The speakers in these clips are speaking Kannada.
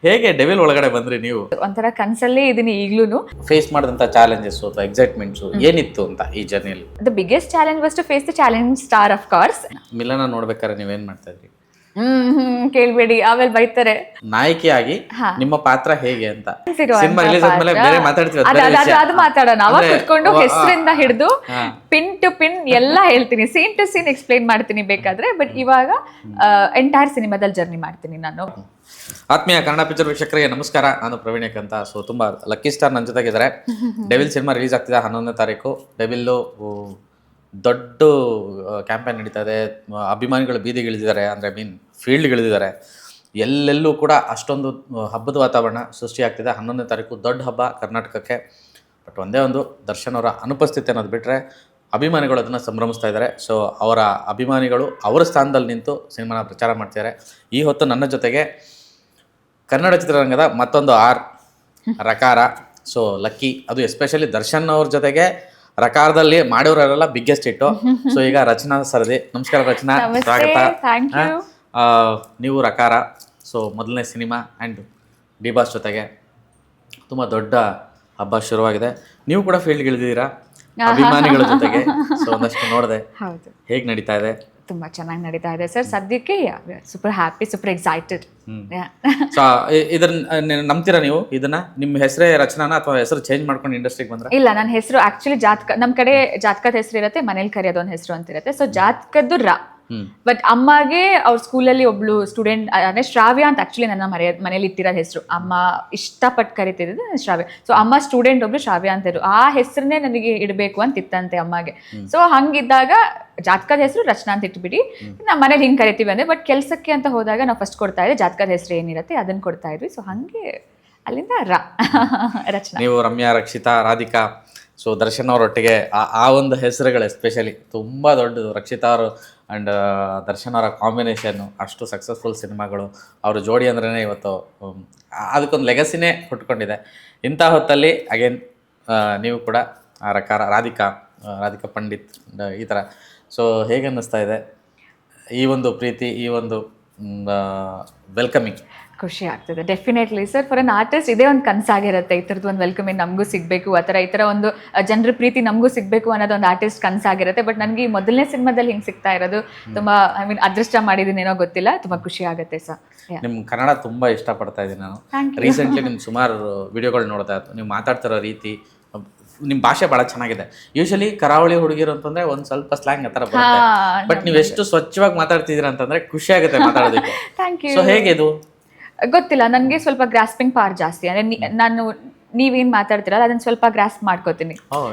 ಹೇಗೆ ಡೆವಿಲ್ ಒಳಗಡೆ ಬಂದ್ರಿ ನೀವು? ಒಂಥರ ಕನ್ಸಲ್ಲೇ ಇದೀನಿ ಈಗ್ಲೂನು. ಫೇಸ್ ಮಾಡಿದಂತ ಚಾಲೆಂಜಸ್ ಅಥವಾ ಎಕ್ಸೈಟ್ಮೆಂಟ್ಸ್ ಏನಿತ್ತು ಅಂತ ಈ ಜರ್ನಿಯಲ್ಲಿ? The biggest challenge was to face the challenge star of course. Milana ನೋಡ್ಬೇಕಾದ್ರೆ ನೀವೇನ್ ಮಾಡ್ತಾ ಇದ್ರಿ? ಕೇಳ್ಬೇಡಿ, ಆಮೇಲೆ ಬೈತಾರೆ. ನಾಯಕಿಯಾಗಿ ನಿಮ್ಮ ಪಾತ್ರ ಹೇಗೆ ಅಂತ ಸಿನಿಮಾ ರಿಲೀಸ್ ಆದ್ಮೇಲೆ ಬೇರೆ ಮಾತಾಡ್ತೀವಿ, ಅದು ಮಾತಾಡೋಣ. ಅವಾಗ ಕುತ್ಕೊಂಡು ಹೆಸರಿಂದ ಹಿಡಿದು ಪಿನ್ ಟು ಪಿನ್ ಎಲ್ಲ ಹೇಳ್ತೀನಿ, ಸೀನ್ ಟು ಸೀನ್ ಎಕ್ಸ್ಪ್ಲೈನ್ ಮಾಡ್ತೀನಿ ಬೇಕಾದ್ರೆ. ಬಟ್ ಇವಾಗ ಎಂಟೈರ್ ಸಿನಿಮಾದಲ್ಲಿ ಜರ್ನಿ ಮಾಡ್ತೀನಿ ನಾನು. ಆತ್ಮೀಯ ಕನ್ನಡ ಪಿಕ್ಚರ್ ವೀಕ್ಷಕರಿಗೆ ನಮಸ್ಕಾರ, ನಾನು ಪ್ರವೀಣಕ್ ಅಂತ. ಸೊ ತುಂಬಾ ಲಕ್ಕಿ ಸ್ಟಾರ್ ನನ್ನ ಜೊತೆಗಿದ್ದಾರೆ. ಡೆವಿಲ್ ಸಿನಿಮಾ ರಿಲೀಸ್ ಆಗ್ತಿದೆ 11ನೇ ತಾರೀಕು. ಡೆವಿಲ್ಲು ದೊಡ್ಡ ಕ್ಯಾಂಪೇನ್ ನಡೀತಾ ಇದೆ, ಅಭಿಮಾನಿಗಳು ಬೀದಿಗಿಳಿದಿದ್ದಾರೆ, ಅಂದರೆ ಫೀಲ್ಡ್ಗಿಳಿದಿದ್ದಾರೆ. ಎಲ್ಲೆಲ್ಲೂ ಕೂಡ ಅಷ್ಟೊಂದು ಹಬ್ಬದ ವಾತಾವರಣ ಸೃಷ್ಟಿಯಾಗ್ತಿದೆ. 11ನೇ ತಾರೀಕು ದೊಡ್ಡ ಹಬ್ಬ ಕರ್ನಾಟಕಕ್ಕೆ. ಬಟ್ ಒಂದೇ ಒಂದು, ದರ್ಶನ್ ಅವರ ಅನುಪಸ್ಥಿತಿ ಅನ್ನೋದು ಬಿಟ್ಟರೆ ಅಭಿಮಾನಿಗಳು ಅದನ್ನು ಸಂಭ್ರಮಿಸ್ತಾ ಇದ್ದಾರೆ. ಸೊ ಅವರ ಅಭಿಮಾನಿಗಳು ಅವರ ಸ್ಥಾನದಲ್ಲಿ ನಿಂತು ಸಿನಿಮಾನ ಪ್ರಚಾರ ಮಾಡ್ತಿದ್ದಾರೆ. ಈ ಹೊತ್ತು ನನ್ನ ಜೊತೆಗೆ ಕನ್ನಡ ಚಿತ್ರರಂಗದ ಮತ್ತೊಂದು ರಕಾರ. ಸೊ ಲಕ್ಕಿ, ಅದು ಎಸ್ಪೆಷಲಿ ದರ್ಶನ್ ಅವ್ರ ಜೊತೆಗೆ ರಕಾರದಲ್ಲಿ ಮಾಡೋರೆಲ್ಲ ಬಿಗ್ಗೆಸ್ಟ್ ಹಿಟ್ಟು. ಸೊ ಈಗ ರಚನಾ ಸರದಿ. ನಮಸ್ಕಾರ ರಚನಾ, ಸ್ವಾಗತ. ನೀವು ರಕಾರ, ಸೊ ಮೊದಲನೇ ಸಿನಿಮಾ ಆ್ಯಂಡ್ ಡಿ ಬಾಸ್ ಜೊತೆಗೆ ತುಂಬ ದೊಡ್ಡ ಹಬ್ಬ ಶುರುವಾಗಿದೆ. ನೀವು ಕೂಡ ಫೀಲ್ಡ್ಗೆ ಇಳಿದಿದ್ದೀರಾ ಅಭಿಮಾನಿಗಳ ಜೊತೆಗೆ. ಸೊ ಒಂದಷ್ಟು ನೋಡಿದೆ, ಹೇಗೆ ನಡೀತಾ ಇದೆ? ತುಂಬಾ ಚೆನ್ನಾಗಿ ನಡೀತಾ ಇದೆ ಸರ್ ಸದ್ಯಕ್ಕೆ. Super happy, super excited. So ಇದನ್ನ ನಂಬ್ತೀರಾ ನೀವು? ಇದನ್ನ ನಿಮ್ಮ ಹೆಸರೇ ರಚನಾನ ಅಥವಾ ಹೆಸರು ಚೇಂಜ್ ಮಾಡ್ಕೊಂಡು ಇಂಡಸ್ಟ್ರಿಗೆ ಬಂದ್ರೆ? ಇಲ್ಲ, ನನ್ನ ಹೆಸರು ಆಕ್ಚುಲಿ ಜಾತಕ, ನಮ್ ಕಡೆ ಜಾತಕದ ಹೆಸರು ಇರುತ್ತೆ, ಮನೇಲಿ ಕರೆಯೋದು ಒಂದು ಹೆಸರು ಅಂತ ಇರುತ್ತೆ. ಸೊ ಜಾತಕದ್ದು ಬಟ್ ಅಮ್ಮಗೆ ಅವ್ರ ಸ್ಕೂಲಲ್ಲಿ ಒಬ್ಳು ಸ್ಟೂಡೆಂಟ್ ಅಂದ್ರೆ ಶ್ರಾವ್ಯ ಅಂತ ಆಕ್ಚುಲಿ ನನ್ನ ಮನೇಲಿ ಇಟ್ಟಿರೋದು ಹೆಸರು. ಅಮ್ಮ ಇಷ್ಟಪಟ್ಟು ಕರಿತಿದ್ದು ಶ್ರಾವ್ಯ. ಸೊ ಅಮ್ಮ ಸ್ಟೂಡೆಂಟ್ ಒಬ್ಳು ಶ್ರಾವ್ಯ ಅಂತ ಇದ್ರು, ಆ ಹೆಸರನ್ನೇ ನನಗೆ ಇಡಬೇಕು ಅಂತ ಇತ್ತಂತೆ ಅಮ್ಮಗೆ. ಸೊ ಹಂಗಿದ್ದಾಗ ಜಾತಕದ ಹೆಸರು ರಚನಾ ಅಂತ ಇಟ್ಬಿಡಿ, ನಮ್ಮ ಮನೇಲಿ ಹಿಂಗೆ ಕರಿತೀವಿ ಅಂದ್ರೆ. ಬಟ್ ಕೆಲ್ಸಕ್ಕೆ ಅಂತ ಹೋದಾಗ ನಾವು ಫಸ್ಟ್ ಕೊಡ್ತಾ ಇದ್ವಿ ಜಾತಕದ ಹೆಸರು ಏನಿರುತ್ತೆ ಅದನ್ನ ಕೊಡ್ತಾ ಇದ್ವಿ. ಸೊ ಹಂಗೆ ಅಲ್ಲಿಂದ ರಚನಾ. ನೀವು ರಮ್ಯಾ, ರಕ್ಷಿತಾ, ರಾಧಿಕಾ, ಸೊ ದರ್ಶನ್ ಅವರೊಟ್ಟಿಗೆ ಆ ಒಂದು ಹೆಸರುಗಳು ಎಸ್ಪೆಷಲಿ ತುಂಬ ದೊಡ್ಡದು. ರಕ್ಷಿತಾ ಅವರು ಆ್ಯಂಡ್ ದರ್ಶನ್ ಅವರ ಕಾಂಬಿನೇಷನ್ನು ಅಷ್ಟು ಸಕ್ಸಸ್ಫುಲ್ ಸಿನಿಮಾಗಳು. ಅವರು ಜೋಡಿ ಅಂದ್ರೇ ಇವತ್ತು ಅದಕ್ಕೊಂದು ಲೆಗಸಿನೇ ಹುಟ್ಕೊಂಡಿದೆ. ಇಂಥ ಹೊತ್ತಲ್ಲಿ ಅಗೇನ್ ನೀವು ಕೂಡ ರಾಧಿಕಾ ಪಂಡಿತ್ ಈ ಥರ. ಸೊ ಹೇಗೆ ಅನ್ನಿಸ್ತಾ ಇದೆ ಈ ಒಂದು ಪ್ರೀತಿ, ಈ ಒಂದು ವೆಲ್ಕಮಿಂಗ್? ಖುಷಿ ಆಗ್ತದೆ definitely sir. For an artist ಇದೇ ಒಂದು ಕನಸಾಗಿರುತ್ತೆ, ಈ ಥರದ್ದು ಒಂದು ವೆಲ್ಕಮಿಂಗ್ ನಮಗೂ ಸಿಗಬೇಕು, ಈ ಥರ ಒಂದು ಜನರ ಪ್ರೀತಿ ನಮಗೂ ಸಿಗಬೇಕು ಅನ್ನೋದು ಒಂದು ಆರ್ಟಿಸ್ಟ್ ಕನಸಾಗಿರುತ್ತೆ. ಬಟ್ ನನಗೆ ಈ ಮೊದಲನೇ ಸಿನಿಮಾದಲ್ಲಿ ಹಿಂಗೆ ಸಿಗ್ತಾ ಇರೋದು ತುಂಬ ಅದೃಷ್ಟ ಮಾಡಿದ್ದೀನಿ ಏನೋ ಗೊತ್ತಿಲ್ಲ. ತುಂಬ ಖುಷಿ ಆಗುತ್ತೆ ಸರ್. ನಿಮ್ಮ ಕನ್ನಡ ತುಂಬ ಇಷ್ಟಪಡ್ತಾ ಇದ್ದೀನಿ ನಾನು. ರೀಸೆಂಟ್ಲಿ ನಿಮ್ಮ ಸುಮಾರು ವಿಡಿಯೋಗಳು ನೋಡ್ತಾ ಇತ್ತು, ನೀವು ಮಾತಾಡ್ತಿರೋ ರೀತಿ, ನಿಮ್ಮ ಭಾಷೆ ಭಾಳ ಚೆನ್ನಾಗಿದೆ. ಯೂಶಲಿ ಕರಾವಳಿ ಹುಡುಗಿರು ಅಂತಂದ್ರೆ ಒಂದು ಸ್ವಲ್ಪ ಸ್ಲ್ಯಾಂಗ್ ಆ ಥರ ಬರುತ್ತೆ. ಬಟ್ ನೀವು ಎಷ್ಟು ಸ್ವಚ್ಛವಾಗಿ ಮಾತಾಡ್ತಿದ್ದೀರಾ ಅಂತಂದ್ರೆ ಖುಷಿ ಆಗುತ್ತೆ ಮಾತಾಡೋದಕ್ಕೆ. ಸೊ ಹೇಗೆ ಇದು ಗೊತ್ತಿಲ್ಲ, ನನಗೆ ಸ್ವಲ್ಪ ಗ್ರಾಸ್ಪಿಂಗ್ ಪವರ್ ಜಾಸ್ತಿ. ಅಂದ್ರೆ ನೀವೇನ್ ಮಾತಾಡ್ತೀರಲ್ಲ ಅದನ್ನ ಸ್ವಲ್ಪ ಗ್ರಾಸ್ಪ್ ಮಾಡ್ಕೋತೀನಿ.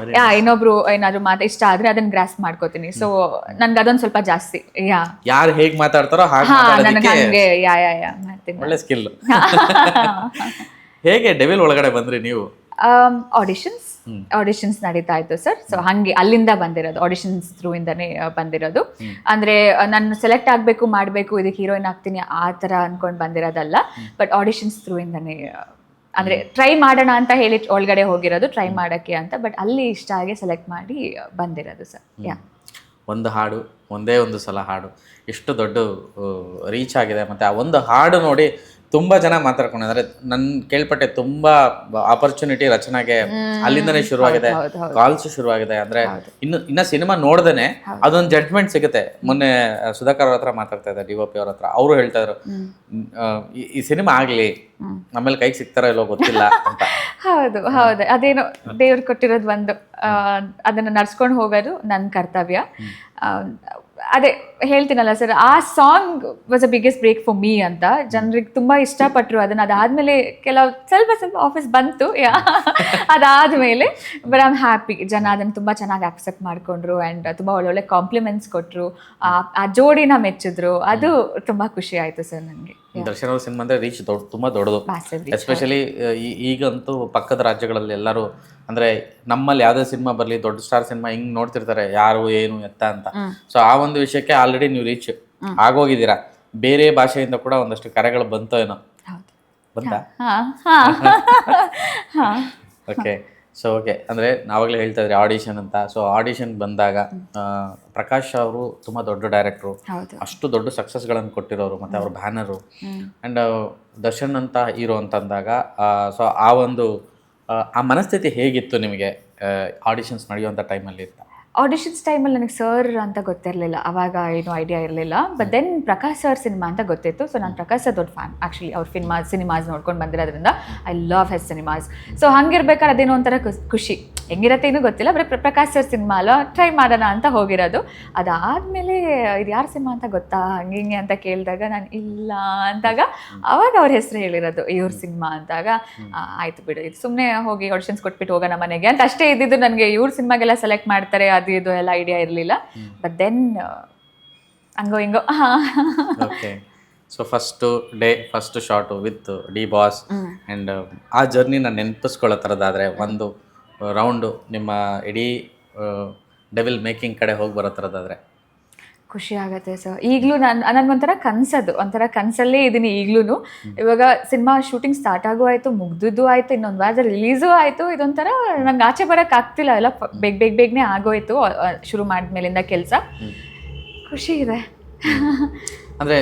ಇನ್ನೊಬ್ರು ಏನಾದ್ರು ಇಷ್ಟ ಆದ್ರೆ ಅದನ್ನ ಗ್ರಾಸ್ಪ್ ಮಾಡ್ಕೋತೀನಿ. ಸೊ ನನ್ಗೆ ಅದೊಂದು ಸ್ವಲ್ಪ ಜಾಸ್ತಿ. ಯಾರು ಹೇಗೆ ಮಾತಾಡ್ತಾರೋ ನನಗೆ ಹಂಗೆ ಮಾಡ್ತೀನಿ. ಒಳ್ಳೆ ಸ್ಕಿಲ್. ಹೇಗೆ ಡೆವಿಲ್ ಒಳಗಡೆ ಬಂದ್ರಿ ನೀವು? ಆಡಿಷನ್ಸ್ ನಡೀತಾ ಇತ್ತು ಸರ್. ಸೊ ಹಂಗೆ ಅಲ್ಲಿಂದ ಬಂದಿರೋದು, ಆಡಿಷನ್ಸ್ ಥ್ರೂ ಇಂದಾನೆ ಬಂದಿರೋದು. ಅಂದ್ರೆ ನಾನು ಸೆಲೆಕ್ಟ್ ಆಗ್ಬೇಕು, ಮಾಡ್ಬೇಕು, ಇದಕ್ಕೆ ಹೀರೋಯಿನ್ ಆಗ್ತೀನಿ ಆ ತರ ಅನ್ಕೊಂಡ್ ಬಂದಿರೋದಲ್ಲ. ಬಟ್ ಆಡಿಷನ್ಸ್ ಥ್ರೂ ಇಂದಾನೆ, ಅಂದ್ರೆ ಟ್ರೈ ಮಾಡೋಣ ಅಂತ ಹೇಳಿ ಒಳಗಡೆ ಹೋಗಿರೋದು, ಟ್ರೈ ಮಾಡಕ್ಕೆ ಅಂತ. ಬಟ್ ಅಲ್ಲಿ ಇಷ್ಟ ಆಗಿ ಸೆಲೆಕ್ಟ್ ಮಾಡಿ ಬಂದಿರೋದು ಸರ್. ಒಂದು ಹಾಡು, ಒಂದೇ ಒಂದು ಸಲ ಹಾಡು ಎಷ್ಟು ದೊಡ್ಡ ರೀಚ್ ಆಗಿದೆ. ಮತ್ತು ಆ ಒಂದು ಹಾಡು ನೋಡಿ ತುಂಬ ಜನ ಮಾತಾಡ್ಕೊಂಡಿದ್ದಾರೆ. ನನ್ನ ಕೇಳ್ಪಟ್ಟೆ ತುಂಬ ಆಪರ್ಚುನಿಟಿ ರಚನೆಗೆ ಅಲ್ಲಿಂದನೇ ಶುರುವಾಗಿದೆ, ಕಾಲ್ಸ್ ಶುರುವಾಗಿದೆ. ಅಂದರೆ ಇನ್ನು ಸಿನಿಮಾ ನೋಡ್ದೇನೆ ಅದೊಂದು ಜಡ್ಜ್ಮೆಂಟ್ ಸಿಗುತ್ತೆ. ಮೊನ್ನೆ ಸುಧಾಕರ್ ಅವ್ರ ಹತ್ರ ಮಾತಾಡ್ತಾ ಇದ್ದಾರೆ, DOP ಅವ್ರ ಹತ್ರ. ಅವರು ಹೇಳ್ತಾ ಇದ್ರು ಈ ಸಿನಿಮಾ ಆಗಲಿ, ಆಮೇಲೆ ಕೈಗೆ ಸಿಗ್ತಾರೋ ಇಲ್ಲೋ ಗೊತ್ತಿಲ್ಲ ಅಂತ. ಹೌದು, ಅದೇನೋ ದೇವ್ರು ಕೊಟ್ಟಿರೋದು ಒಂದು, ಅದನ್ನ ನಡ್ಸ್ಕೊಂಡು ಹೋಗೋದು ನನ್ನ ಕರ್ತವ್ಯ. ಅದೇ ಹೇಳ್ತೀನಲ್ಲ ಸರ್, ಆ song was a biggest break for me ಅಂತ. ಜನರಿಗೆ ತುಂಬ ಇಷ್ಟಪಟ್ಟರು ಅದನ್ನು. ಅದಾದಮೇಲೆ ಸ್ವಲ್ಪ ಆಫೀಸ್ ಬಂತು ಅದಾದಮೇಲೆ. ಬಟ್ ಐ ಆಮ್ ಹ್ಯಾಪಿ, ಜನ ಅದನ್ನು ತುಂಬ ಚೆನ್ನಾಗಿ ಆಕ್ಸೆಪ್ಟ್ ಮಾಡಿಕೊಂಡ್ರು ಆ್ಯಂಡ್ ತುಂಬ ಒಳ್ಳೊಳ್ಳೆ ಕಾಂಪ್ಲಿಮೆಂಟ್ಸ್ ಕೊಟ್ಟರು, ಆ ಜೋಡಿನ ಮೆಚ್ಚಿದ್ರು. ಅದು ತುಂಬ ಖುಷಿ ಆಯಿತು ಸರ್ ನನಗೆ. ದರ್ಶನ್ ಅವ್ರ ಸಿನಿಮಾ ಅಂದರೆ ರೀಚ್ ತುಂಬ ದೊಡ್ಡದು. ಎಸ್ಪೆಷಲಿ ಈಗಂತೂ ಪಕ್ಕದ ರಾಜ್ಯಗಳಲ್ಲಿ ಎಲ್ಲರೂ, ಅಂದರೆ ನಮ್ಮಲ್ಲಿ ಯಾವುದೇ ಸಿನಿಮಾ ಬರಲಿ, ದೊಡ್ಡ ಸ್ಟಾರ್ ಸಿನಿಮಾ ಹಿಂಗೆ ನೋಡ್ತಿರ್ತಾರೆ, ಯಾರು ಏನು ಎತ್ತ ಅಂತ. ಸೊ ಆ ಒಂದು ವಿಷಯಕ್ಕೆ ಆಲ್ರೆಡಿ ನೀವು ರೀಚ್ ಆಗೋಗಿದ್ದೀರಾ. ಬೇರೆ ಭಾಷೆಯಿಂದ ಕೂಡ ಒಂದಷ್ಟು ಕರೆಗಳು ಬಂತೋ ಏನೋ ಬಂತ? ಓಕೆ. ಸೊ ಓಕೆ, ಅಂದರೆ ನಾವಾಗಲೇ ಹೇಳ್ತಾ ಇದ್ರಿ ಆಡಿಷನ್ ಅಂತ. ಸೊ ಆಡಿಷನ್ ಬಂದಾಗ ಪ್ರಕಾಶ್ ಅವರು ತುಂಬ ದೊಡ್ಡ ಡೈರೆಕ್ಟ್ರು, ಹೌದು. ಅಷ್ಟು ದೊಡ್ಡ ಸಕ್ಸಸ್ಗಳನ್ನು ಕೊಟ್ಟಿರೋರು, ಮತ್ತು ಅವ್ರ ಬ್ಯಾನರು. ಆ್ಯಂಡ್ ದರ್ಶನ್ ಅಂತ ಹೀರೋ ಅಂತಂದಾಗ ಸೊ ಆ ಮನಸ್ಥಿತಿ ಹೇಗಿತ್ತು ನಿಮಗೆ ಆಡಿಷನ್ಸ್ ನಡೆಯುವಂಥ ಟೈಮಲ್ಲಿ ಅಂತ? ಆಡಿಷನ್ಸ್ ಟೈಮಲ್ಲಿ ನನಗೆ ಸರ್ ಅಂತ ಗೊತ್ತಿರಲಿಲ್ಲ, ಅವಾಗ ಏನು ಐಡಿಯಾ ಇರಲಿಲ್ಲ. But then Prakash sir cinema ಅಂತ ಗೊತ್ತಿತ್ತು. ಸೊ ನಾನು ಪ್ರಕಾಶ್ ಸರ್ ದೊಡ್ಡ ಫ್ಯಾನ್ ಆ್ಯಕ್ಚುಲಿ. ಅವ್ರ ಸಿನಿಮಾಸ್ ನೋಡ್ಕೊಂಡು ಬಂದಿರೋದ್ರಿಂದ I love his cinemas. So ಹಂಗಿರ್ಬೇಕಾದ್ರೆ ಅದೇನೋ ಒಂಥರ ಖುಷಿ, ಹೆಂಗಿರತ್ತೆ ಏನೂ ಗೊತ್ತಿಲ್ಲ, ಬರೀ ಪ್ರಕಾಶ್ ಸರ್ ಸಿನಿಮಾ ಅಲ್ಲ, ಟ್ರೈ ಮಾಡೋಣ ಅಂತ ಹೋಗಿರೋದು. ಅದಾದಮೇಲೆ ಇದು ಯಾರ ಸಿನಿಮಾ ಅಂತ ಗೊತ್ತಾ ಹಿಂಗೆ ಅಂತ ಕೇಳಿದಾಗ ನಾನು ಇಲ್ಲ ಅಂದಾಗ ಅವಾಗ ಅವ್ರ ಹೆಸರು ಹೇಳಿರೋದು ಇವ್ರ ಸಿನಿಮಾ ಅಂತಾಗ ಆಯ್ತು ಬಿಡು, ಇದು ಸುಮ್ಮನೆ ಹೋಗಿ ಆಡಿಷನ್ಸ್ ಕೊಟ್ಬಿಟ್ಟು ಹೋಗೋಣ ಮನೆಗೆ ಅಂತ ಅಷ್ಟೇ ಇದ್ದಿದ್ದು. ನನಗೆ ಇವ್ರ ಸಿನಿಮಾಗೆಲ್ಲ ಸೆಲೆಕ್ಟ್ ಮಾಡ್ತಾರೆ ಅದು ಇದು ಎಲ್ಲ ಐಡಿಯಾ ಇರಲಿಲ್ಲ. ಬಟ್ ದೆನ್ ಹಂಗೋ ಹಿಂಗೋ. Okay, so first short with D boss and ಆ ಜರ್ನಿನ ನೆನಪಿಸ್ಕೊಳ್ಳೋ ಥರದ್ದಾದರೆ ಒಂದು ರೌಂಡು ನಿಮ್ಮ ಇಡೀ ಡೆವಿಲ್ ಮೇಕಿಂಗ್ ಕಡೆ ಹೋಗಿ ಬರೋ ಥರದ್ದಾದರೆ ಖುಷಿ ಆಗುತ್ತೆ ಸರ್. ಈಗಲೂ ನನಗೊಂಥರ ಕನಸದು, ಒಂಥರ ಕನಸಲ್ಲೇ ಇದ್ದೀನಿ ಈಗಲೂ. ಇವಾಗ ಸಿನಿಮಾ ಶೂಟಿಂಗ್ ಸ್ಟಾರ್ಟ್ ಆಗೋ ಆಯಿತು, ಮುಗ್ದಿದ್ದು ಆಯಿತು, ಇನ್ನೊಂದು ವಾರದ ರಿಲೀಸು ಆಯಿತು. ಇದೊಂಥರ ನಂಗೆ ಆಚೆ ಬರೋಕ್ಕೆ ಆಗ್ತಿಲ್ಲ, ಎಲ್ಲ ಬೇಗನೆ ಆಗೋಯ್ತು ಶುರು ಮಾಡಿದ್ಮೇಲಿಂದ ಕೆಲಸ. ಖುಷಿ ಇದೆ. ಅಂದರೆ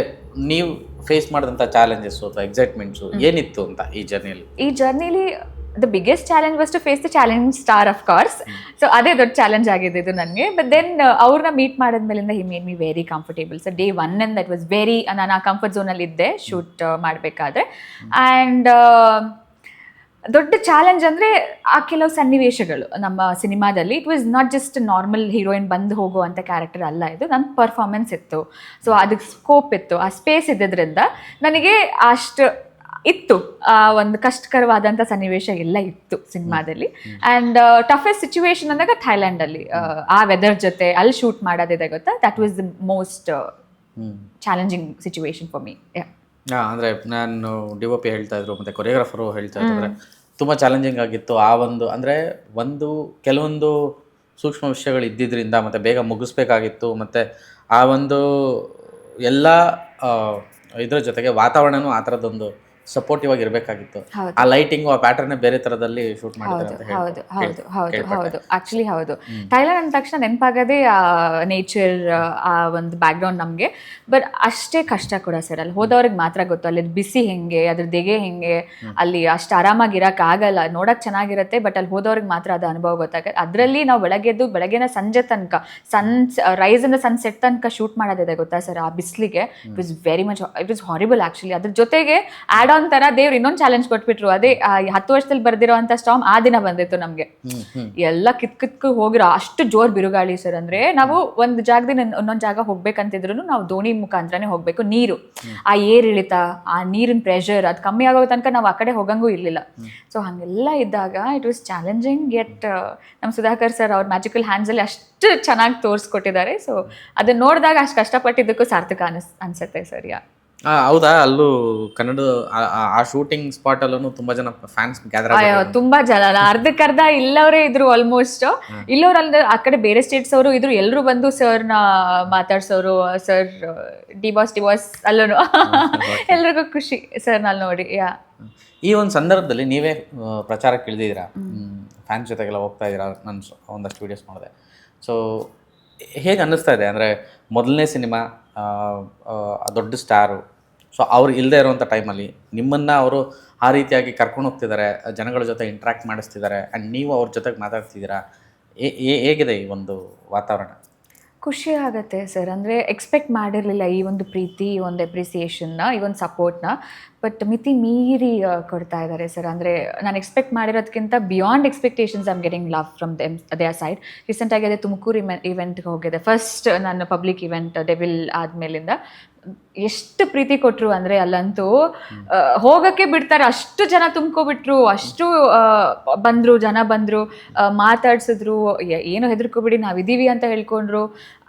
ನೀವು ಫೇಸ್ ಮಾಡಿದಂಥ ಚಾಲೆಂಜಸ್ಸು ಅಥವಾ ಎಕ್ಸೈಟ್ಮೆಂಟ್ಸು ಏನಿತ್ತು ಅಂತ ಈ ಜರ್ನಿಲಿ? The biggest challenge was to face the challenge star of course. So ಅದೇ ದೊಡ್ಡ ಚಾಲೆಂಜ್ ಆಗಿದೆ ಇದು ನನಗೆ. ಬಟ್ ದೆನ್ ಅವ್ರನ್ನ ಮೀಟ್ ಮಾಡಿದ್ಮೇಲಿಂದ he made me very comfortable. So day 1 that was very, ನಾನು ಆ ಕಂಫರ್ಟ್ ಝೋನಲ್ಲಿ ಇದ್ದೆ ಶೂಟ್ ಮಾಡಬೇಕಾದ್ರೆ. ಆ್ಯಂಡ್ ದೊಡ್ಡ ಚಾಲೆಂಜ್ ಅಂದರೆ ಆ ಕೆಲವು ಸನ್ನಿವೇಶಗಳು ನಮ್ಮ ಸಿನಿಮಾದಲ್ಲಿ. It was not just normal heroine ಬಂದು ಹೋಗುವಂಥ ಕ್ಯಾರೆಕ್ಟರ್ ಅಲ್ಲ ಇದು, ನನ್ನ ಪರ್ಫಾರ್ಮೆನ್ಸ್ ಇತ್ತು. ಸೊ ಅದಕ್ಕೆ ಸ್ಕೋಪ್ ಇತ್ತು, ಆ ಸ್ಪೇಸ್ ಇದ್ದಿದ್ದರಿಂದ ನನಗೆ ಅಷ್ಟು ಇತ್ತು. ಒಂದು ಕಷ್ಟಕರವಾದಂಥ ಸನ್ನಿವೇಶ ಎಲ್ಲ ಇತ್ತು ಸಿನಿಮಾದಲ್ಲಿ. ಆ್ಯಂಡ್ ಟಫೆಸ್ಟ್ ಸಿಚುವೇಶನ್ ಅಂದಾಗ ಥೈಲ್ಯಾಂಡಲ್ಲಿ ಆ ವೆದರ್ ಜೊತೆ ಅಲ್ಲಿ ಶೂಟ್ ಮಾಡೋದಿದೆ ಗೊತ್ತಾ, that was the most challenging situation for me. ಅಂದರೆ ನಾನು DOP ಹೇಳ್ತಾ ಇದ್ರು ಮತ್ತು ಕೊರಿಯೋಗ್ರಾಫರು ಹೇಳ್ತಾ ಇದ್ದಾರೆ ತುಂಬ ಚಾಲೆಂಜಿಂಗ್ ಆಗಿತ್ತು. ಅಂದರೆ ಕೆಲವೊಂದು ಸೂಕ್ಷ್ಮ ವಿಷಯಗಳು ಇದ್ದಿದ್ದರಿಂದ ಮತ್ತು ಬೇಗ ಮುಗಿಸ್ಬೇಕಾಗಿತ್ತು. ಮತ್ತು ಆ ಎಲ್ಲ ಇದ್ರ ಜೊತೆಗೆ ವಾತಾವರಣನೂ ಆ ಥರದ್ದೊಂದು ಸಪೋರ್ಟಿವ್ ಆಗಿ ಇರಬೇಕಾಗಿತ್ತು. ಆ ಲೈಟಿಂಗು, ಆ ಪ್ಯಾಟರ್ನ್ ಬೇರೆ ಥರದಲ್ಲಿ ಶೂಟ್ ಮಾಡಿದ್ದಾರೆ ಅಂತ ಹೌದು ಆಕ್ಚುಲಿ ಹೌದು. ಥೈಲ್ಯಾಂಡ್ ಅಂದ ತಕ್ಷಣ ನೆನಪಾಗದೆ ಆ ನೇಚರ್, ಆ ಒಂದು ಬ್ಯಾಕ್ಗ್ರೌಂಡ್ ನಮಗೆ. ಬಟ್ ಅಷ್ಟೇ ಕಷ್ಟ ಕೂಡ ಸರ್, ಅಲ್ಲಿ ಹೋದವ್ರಿಗೆ ಮಾತ್ರ ಗೊತ್ತು ಅಲ್ಲಿ ಬಿಸಿ ಹೆಂಗೆ, ಅದ್ರ ದೆಗೆ ಹೆಂಗೆ, ಅಲ್ಲಿ ಅಷ್ಟು ಆರಾಮಾಗಿ ಇರೋಕ್ಕಾಗಲ್ಲ. ನೋಡೋಕೆ ಚೆನ್ನಾಗಿರುತ್ತೆ, ಬಟ್ ಅಲ್ಲಿ ಹೋದವ್ರಿಗೆ ಮಾತ್ರ ಅದು ಅನುಭವ ಗೊತ್ತಾಗುತ್ತೆ. ಅದರಲ್ಲಿ ನಾವು ಬೆಳಗ್ಗೆನ ಸಂಜೆ ತನಕ ರೈಸಿಂದ ಸನ್ಸೆಟ್ ತನಕ ಶೂಟ್ ಮಾಡೋದಿದೆ ಗೊತ್ತಾ ಸರ್, ಆ ಬಿಸಿಲಿಗೆ. It was horrible actually. ಅದ್ರ ಜೊತೆಗೆ ಆ್ಯಡ್ ಆನ್ ಥರ ದೇವ್ರು ಇನ್ನೊಂದು ಚಾಲೆಂಜ್ ಕೊಟ್ಬಿಟ್ರು. ಅದೇ 10 ವರ್ಷದಲ್ಲಿ ಬರ್ದಿರೋ ಅಂಥ ಸ್ಟಾರ್ಮ್ ಆ ದಿನ ಬಂದಿತ್ತು ನಮಗೆ. ಎಲ್ಲ ಕಿತ್ಕು ಹೋಗಿರೋ ಅಷ್ಟು ಜೋರ್ ಬಿರುಗಾಳಿ ಸರ್. ಅಂದರೆ ನಾವು ಒಂದು ಜಾಗದಿಂದ ಇನ್ನೊಂದು ಜಾಗ ಹೋಗ್ಬೇಕಂತಿದ್ರು ನಾವು ದೋಣಿ ಮುಖಾಂತರನೇ ಹೋಗಬೇಕು. ನೀರು, ಆ ಏರ್ ಇಳಿತ, ಆ ನೀರಿನ ಪ್ರೆಷರ್ ಅದು ಕಮ್ಮಿ ಆಗೋ ತನಕ ನಾವು ಆ ಕಡೆ ಹೋಗಂಗೂ ಇರಲಿಲ್ಲ. ಸೊ ಹಾಗೆಲ್ಲ ಇದ್ದಾಗ ಇಟ್ ವಾಸ್ ಚಾಲೆಂಜಿಂಗ್. ಯೆಟ್ ನಮ್ಮ ಸುಧಾಕರ್ ಸರ್ ಅವ್ರ ಮ್ಯಾಜಿಕಲ್ ಹ್ಯಾಂಡ್ಸಲ್ಲಿ ಅಷ್ಟು ಚೆನ್ನಾಗಿ ತೋರಿಸ್ಕೊಟ್ಟಿದ್ದಾರೆ. ಸೊ ಅದನ್ನ ನೋಡಿದಾಗ ಅಷ್ಟು ಕಷ್ಟಪಟ್ಟಿದ್ದಕ್ಕೂ ಸಾರ್ಥಕ ಅನ್ಸುತ್ತೆ ಸರ್. ಹೌದಾ? ಅಲ್ಲೂ ಕನ್ನಡ ಆ ಶೂಟಿಂಗ್ ಸ್ಪಾಟ್ ಅಲ್ಲೂ ತುಂಬಾ ಜನ ಫ್ಯಾನ್ಸ್ ಗ್ಯಾದರ್ ಆಗಿದ್ರು. ತುಂಬಾ ಜನ, ಅರ್ಧಕ್ಕರ್ಧ ಇಲ್ಲವರೇ ಇದ್ರು ಆಲ್ಮೋಸ್ಟ್. ಇಲ್ಲವ್ರಲ್ಲ ಆ ಕಡೆ ಬೇರೆ ಸ್ಟೇಟ್ಸ್ ಅವರು ಇದ್ರು, ಎಲ್ಲರೂ ಬಂದು ಸರ್ನ ಮಾತಾಡ್ಸೋರು. ಸರ್ ಡಿ ಬಾಸ್ ಅಲ್ಲೂ ಎಲ್ರಿಗೂ ಖುಷಿ ಸರ್ ನಲ್ಲಿ ನೋಡಿ. ಈ ಒಂದು ಸಂದರ್ಭದಲ್ಲಿ ನೀವೇ ಪ್ರಚಾರಕ್ಕೆ ಇಳಿದಿದ್ದೀರಾ, ಫ್ಯಾನ್ಸ್ ಜೊತೆಗೆಲ್ಲ ಹೋಗ್ತಾ ಇದ್ದೀರಾ, ನಾನು ಒಂದಷ್ಟು ವೀಡಿಯೋಸ್ ಮಾಡಿದೆ. ಸೊ ಹೇಗೆ ಅನ್ನಿಸ್ತಾ ಇದೆ? ಅಂದರೆ ಮೊದಲನೇ ಸಿನಿಮಾ, ದೊಡ್ಡ ಸ್ಟಾರು, ಸೊ ಅವ್ರು ಇಲ್ಲದೆ ಇರೋವಂಥ ಟೈಮಲ್ಲಿ ನಿಮ್ಮನ್ನು ಅವರು ಆ ರೀತಿಯಾಗಿ ಕರ್ಕೊಂಡು ಹೋಗ್ತಿದ್ದಾರೆ, ಜನಗಳ ಜೊತೆ ಇಂಟ್ರ್ಯಾಕ್ಟ್ ಮಾಡಿಸ್ತಿದ್ದಾರೆ, ಆ್ಯಂಡ್ ನೀವು ಅವ್ರ ಜೊತೆಗೆ ಮಾತಾಡ್ತಿದ್ದೀರಾ. ಹೇಗಿದೆ ಈ ಒಂದು ವಾತಾವರಣ? ಖುಷಿ ಆಗುತ್ತೆ ಸರ್. ಅಂದರೆ ಎಕ್ಸ್ಪೆಕ್ಟ್ ಮಾಡಿರಲಿಲ್ಲ ಈ ಒಂದು ಪ್ರೀತಿ, ಈ ಒಂದು ಅಪ್ರಿಸಿಯೇಷನ್ನ, ಈ ಒಂದು ಸಪೋರ್ಟ್ನ. ಬಟ್ ಮಿತಿ ಮೀರಿ ಕೊಡ್ತಾ ಇದ್ದಾರೆ ಸರ್. ಅಂದರೆ ನಾನು ಎಕ್ಸ್ಪೆಕ್ಟ್ ಮಾಡಿರೋದಕ್ಕಿಂತ beyond expectations I am getting love from their side. ರೀಸೆಂಟಾಗಿ ಅದೇ ತುಮಕೂರು ಇವೆಂಟ್ಗೆ ಹೋಗಿದೆ, ಫಸ್ಟ್ ನನ್ನ ಪಬ್ಲಿಕ್ ಇವೆಂಟ್ ಡೆವಿಲ್ ಆದಮೇಲಿಂದ. ಎಷ್ಟು ಪ್ರೀತಿ ಕೊಟ್ಟರು ಅಂದರೆ ಅಲ್ಲಂತೂ ಹೋಗೋಕ್ಕೆ ಬಿಡ್ತಾರೆ, ಅಷ್ಟು ಜನ ತುಂಬ್ಕೊಬಿಟ್ರು, ಅಷ್ಟು ಜನ ಬಂದರು, ಮಾತಾಡ್ಸಿದ್ರು. ಏನು ಹೆದರ್ಕೊಬಿಡಿ ನಾವಿದ್ದೀವಿ ಅಂತ ಹೇಳ್ಕೊಂಡ್ರು.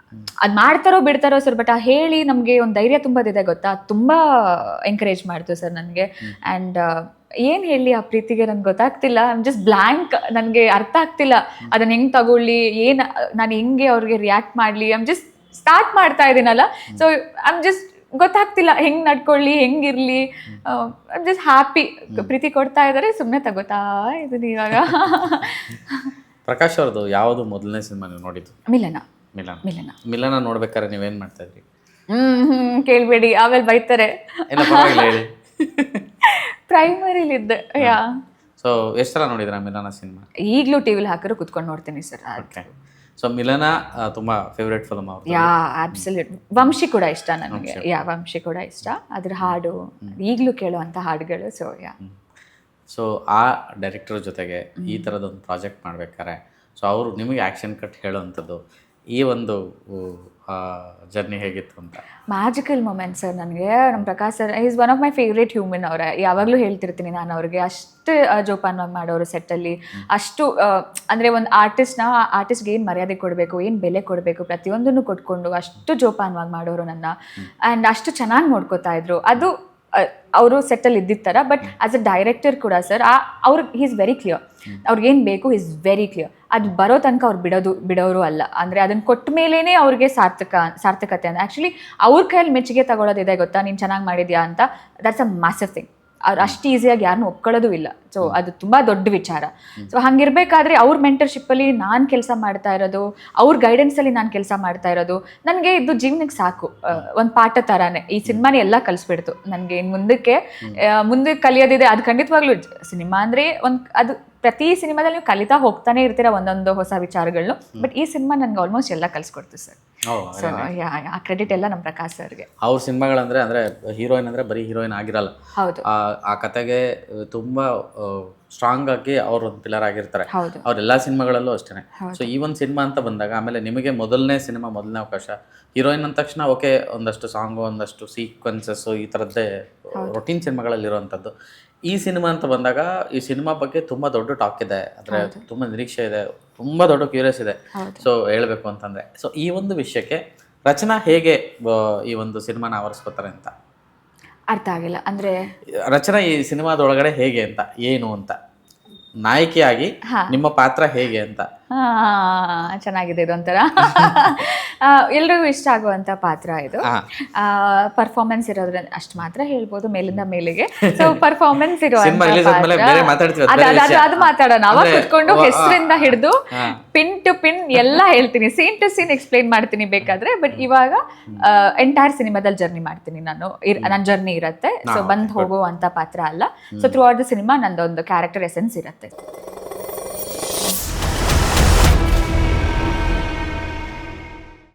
ಅದು ಮಾಡ್ತಾರೋ ಬಿಡ್ತಾರೋ ಸರ್, ಬಟ್ ಆ ಹೇಳಿ ನಮಗೆ ಒಂದು ಧೈರ್ಯ ತುಂಬೋದಿದೆ ಗೊತ್ತಾ, ತುಂಬ ಎಂಕರೇಜ್ ಮಾಡ್ತು ಸರ್ ನನಗೆ. ಆ್ಯಂಡ್ ಏನು ಹೇಳಿ ಆ ಪ್ರೀತಿಗೆ ನನಗೆ ಗೊತ್ತಾಗ್ತಿಲ್ಲ. ಐ ಆಮ್ ಜಸ್ಟ್ ಬ್ಲ್ಯಾಂಕ್, ನನಗೆ ಅರ್ಥ ಆಗ್ತಿಲ್ಲ ಅದನ್ನು ಹೆಂಗೆ ತಗೊಳ್ಳಿ, ನಾನು ಹೆಂಗೆ ಅವ್ರಿಗೆ ರಿಯಾಕ್ಟ್ ಮಾಡಲಿ. ಐ ಆಮ್ ಜಸ್ಟ್ ಸ್ಟಾರ್ಟ್ ಮಾಡ್ತಾ ಇದ್ದೀನಲ್ಲ. ಸೊ ಐ ಆಮ್ ಜಸ್ಟ್ ಗೊತ್ತಾಗ್ತಿಲ್ಲ ಹೆಂಗ್ ನಡ್ಕೊಳ್ಳಿ ಹೆಂಗಿರ್ಲಿ, ಜಸ್ಟ್ ಹ್ಯಾಪಿ. ಪ್ರೀತಿ ಕೊಡ್ತಾ ಇದಾರೆ, ಸುಮ್ಮನೆ ತಗೋತಾ ಇದೀನಿ ಇವಾಗ. ಪ್ರಕಾಶ್ ಅವ್ರದ್ದು ಯಾವುದು ಮೊದಲನೇ ಸಿನಿಮಾ ನೀವು ನೋಡಿದ್ದು? ಮಿಲನ. ಮಿಲನ ನೋಡ್ಬೇಕಾದ್ರೆ ನೀವೇನ್ ಮಾಡ್ತಾ ಇದ್ರಿ? ಕೇಳ್ಬೇಡಿ, ಆಮೇಲೆ ಬೈತಾರೆ. ಇಲ್ಲ ಪರವಾಗಿಲ್ಲ ಹೇಳಿ. ಪ್ರೈಮರಿಲಿದ್ದೆ. ಯಾ. ಸೊ ಎಷ್ಟು ಸಲ ನೋಡಿದ್ರ ಮಿಲನ ಸಿನಿಮಾ? ಈಗಲೂ ಟಿವಿಲಿ ಹಾಕಿದ್ರು ಕುತ್ಕೊಂಡು ನೋಡ್ತೀನಿ ಸರ್. ಓಕೆ. ಸೊ ಮಿಲನ ತುಂಬಾ ಫೇವ್ರೆಟ್ ಫಿಲ್ಮ್ ಅವ್ರದ್ದು. ಯಾ, ಅಬ್ಸಲ್ಯೂಟ್. ವಂಶಿ ಕೂಡ ಇಷ್ಟ ನನಗೆ. ಯಾ, ವಂಶಿ ಕೂಡ ಇಷ್ಟ. ಅದ್ರ ಹಾಡು ಈಗಲೂ ಕೇಳುವಂಥ ಹಾಡುಗಳು. So yeah. ಸೊ ಆ ಡೈರೆಕ್ಟರ್ ಜೊತೆಗೆ ಈ ಥರದೊಂದು ಪ್ರಾಜೆಕ್ಟ್ ಮಾಡ್ಬೇಕಾರೆ ಸೊ ಅವರು ನಿಮಗೆ ಆ್ಯಕ್ಷನ್ ಕಟ್ ಹೇಳೋವಂಥದ್ದು, ಈ ಒಂದು ಜರ್ನಿ ಹೇಗಿತ್ತು ಅಂತ? Magical moment sir. ನನಗೆ ನಮ್ಮ Prakash sir is one of my favourite human. ಅವರೇ ಯಾವಾಗಲೂ ಹೇಳ್ತಿರ್ತೀನಿ ನಾನು ಅವ್ರಿಗೆ. ಅಷ್ಟು ಜೋಪಾನವಾಗಿ ಮಾಡೋರು ಸೆಟ್ಟಲ್ಲಿ. ಅಷ್ಟು ಅಂದರೆ ಒಂದು ಆರ್ಟಿಸ್ಟ್ಗೆ ಏನು ಮರ್ಯಾದೆ ಕೊಡಬೇಕು, ಏನು ಬೆಲೆ ಕೊಡಬೇಕು, ಪ್ರತಿಯೊಂದನ್ನು ಕೊಟ್ಕೊಂಡು ಅಷ್ಟು ಜೋಪಾನವಾಗಿ ಮಾಡೋರು ನನ್ನ. ಆ್ಯಂಡ್ ಅಷ್ಟು ಚೆನ್ನಾಗಿ ನೋಡ್ಕೋತಾ ಇದ್ರು. ಅದು ಅವರು ಸೆಟ್ಟಲ್ಲಿ ಇದ್ದಿದ್ದ ಥರ. ಬಟ್ ಆಸ್ ಅ ಡೈರೆಕ್ಟರ್ ಕೂಡ sir he is very clear. ಅವ್ರಿಗೇನು ಬೇಕು ಈಸ್ ವೆರಿ ಕ್ಲಿಯರ್. ಅದು ಬರೋ ತನಕ ಅವ್ರು ಬಿಡೋರು ಅಲ್ಲ. ಅಂದರೆ ಅದನ್ನು ಕೊಟ್ಟ ಮೇಲೇ ಅವ್ರಿಗೆ ಸಾರ್ಥಕತೆ ಅಂತ. ಆ್ಯಕ್ಚುಲಿ ಅವ್ರ ಕೈಯಲ್ಲಿ ಮೆಚ್ಚುಗೆ ತಗೊಳ್ಳೋದಿದೆ ಗೊತ್ತಾ, ನೀನು ಚೆನ್ನಾಗಿ ಮಾಡಿದ್ಯಾ ಅಂತ. That's a massive thing. ಅವ್ರು ಅಷ್ಟು ಈಸಿಯಾಗಿ ಯಾರನ್ನೂ ಒಪ್ಕೊಳ್ಳೋದು ಇಲ್ಲ. ಸೊ ಅದು ತುಂಬ ದೊಡ್ಡ ವಿಚಾರ. ಸೊ ಹಂಗಿರ್ಬೇಕಾದ್ರೆ ಅವ್ರ ಮೆಂಟರ್ಶಿಪ್ಪಲ್ಲಿ ನಾನು ಕೆಲಸ ಮಾಡ್ತಾ ಇರೋದು, ಅವ್ರ ಗೈಡೆನ್ಸಲ್ಲಿ ನಾನು ಕೆಲಸ ಮಾಡ್ತಾ ಇರೋದು, ನನಗೆ ಇದು ಜೀವನಕ್ಕೆ ಸಾಕು. ಒಂದು ಪಾಠ ಥರನೇ ಈ ಸಿನಿಮಾನೇ ಎಲ್ಲ ಕಲಿಸ್ಬಿಡ್ತು ನನಗೆ. ಇನ್ನು ಮುಂದೆ ಕಲಿಯೋದಿದೆ. ಅದು ಖಂಡಿತವಾಗ್ಲೂ ಸಿನಿಮಾ ಅಂದರೆ ಅದು ಪ್ರತಿ ಸಿನಿಮಾದಲ್ಲಿ ನೀವು ಕಲಿತಾ ಹೋಗ್ತಾನೆ ಇರ್ತೀರ ಒಂದೊಂದು ಹೊಸ ವಿಚಾರಗಳನ್ನು. ಬಟ್ ಈ ಸಿನಿಮಾ ನನಗೆ ಆಲ್ಮೋಸ್ಟ್ ಎಲ್ಲ ಕಲಿಸ್ಕೊಡ್ತು ಸರ್. ಸೊ ಆ ಕ್ರೆಡಿಟ್ ಎಲ್ಲ ನಮ್ಮ ಪ್ರಕಾಶ್ ಸರ್ಗೆ. ಅವ್ರ ಸಿನಿಮಾಗಳಂದ್ರೆ ಅಂದರೆ ಹೀರೋಯಿನ್ ಅಂದರೆ ಬರೀ ಹೀರೋಯಿನ್ ಆಗಿರಲ್ಲ. ಹೌದು. ಆ ಕತೆಗೆ ತುಂಬ ಸ್ಟ್ರಾಂಗ್ ಆಗಿ ಅವ್ರ ಒಂದು ಪಿಲ್ಲರ್ ಆಗಿರ್ತಾರೆ. ಹೌದು. ಅವ್ರೆಲ್ಲ ಸಿನಿಮಾಗಳಲ್ಲೂ ಅಷ್ಟೇ. ಸೊ ಈ ಒಂದು ಸಿನಿಮಾ ಅಂತ ಬಂದಾಗ ಆಮೇಲೆ ನಿಮಗೆ ಮೊದಲನೇ ಅವಕಾಶ ಹೀರೋಯಿನ್ ಅಂದ ತಕ್ಷಣ ಓಕೆ, ಒಂದಷ್ಟು ಸಾಂಗು, ಒಂದಷ್ಟು ಸೀಕ್ವೆನ್ಸಸ್ಸು, ಈ ಥರದ್ದೇ ರೊಟೀನ್ ಸಿನಿಮಾಗಳಲ್ಲಿ ಇರುವಂಥದ್ದು. ಈ ಸಿನಿಮಾ ಅಂತ ಬಂದಾಗ ಈ ಸಿನಿಮಾ ಬಗ್ಗೆ ತುಂಬ ದೊಡ್ಡ ಟಾಕ್ ಇದೆ, ಅಂದರೆ ತುಂಬ ನಿರೀಕ್ಷೆ ಇದೆ, ತುಂಬ ದೊಡ್ಡ ಕ್ಯೂರಿಯಸ್ ಇದೆ. ಸೊ ಹೇಳಬೇಕು ಅಂತಂದರೆ ಸೊ ಈ ಒಂದು ವಿಷಯಕ್ಕೆ ರಚನಾ ಹೇಗೆ ಈ ಒಂದು ಸಿನಿಮಾನ ಆವರಿಸ್ಕೋತಾರೆ ಅಂತ ಅರ್ಥ ಆಗಿಲ್ಲ. ಅಂದರೆ ರಚನಾ ಈ ಸಿನಿಮಾದೊಳಗಡೆ ಹೇಗೆ ಅಂತ, ಏನು ಅಂತ, ನಾಯಕಿಯಾಗಿ ನಿಮ್ಮ ಪಾತ್ರ ಹೇಗೆ ಅಂತ? ಚೆನ್ನಾಗಿದೆ. ಇದು ಒಂಥರ ಎಲ್ರಿಗೂ ಇಷ್ಟ ಆಗುವಂತ ಪಾತ್ರ ಇದು. ಪರ್ಫಾರ್ಮೆನ್ಸ್ ಇರೋದ್ರಿಂದ ಅಷ್ಟು ಮಾತ್ರ ಹೇಳ್ಬೋದು, ಮೇಲಿಂದ ಮೇಲಿಗೆ. ಸೊ ಪರ್ಫಾರ್ಮೆನ್ಸ್ ಇರುವಂತ ಅದು ಮಾತಾಡೋಣ. ಅವಾಗ ಕುತ್ಕೊಂಡು ಹೆಸರಿಂದ ಹಿಡಿದು ಪಿನ್ ಟು ಪಿನ್ ಎಲ್ಲ ಹೇಳ್ತೀನಿ, ಸೀನ್ ಟು ಸೀನ್ ಎಕ್ಸ್ಪ್ಲೈನ್ ಮಾಡ್ತೀನಿ ಬೇಕಾದ್ರೆ. ಬಟ್ ಇವಾಗ ಎಂಟೈರ್ ಸಿನಿಮಾದಲ್ಲಿ ಜರ್ನಿ ಮಾಡ್ತೀನಿ ನಾನು. ನನ್ನ ಜರ್ನಿ ಇರುತ್ತೆ. ಸೊ ಬಂದ್ ಹೋಗುವಂತ ಪಾತ್ರ ಅಲ್ಲ. So through out the cinema ನಂದೊಂದು ಕ್ಯಾರೆಕ್ಟರ್ ಎಸೆನ್ಸ್ ಇರುತ್ತೆ.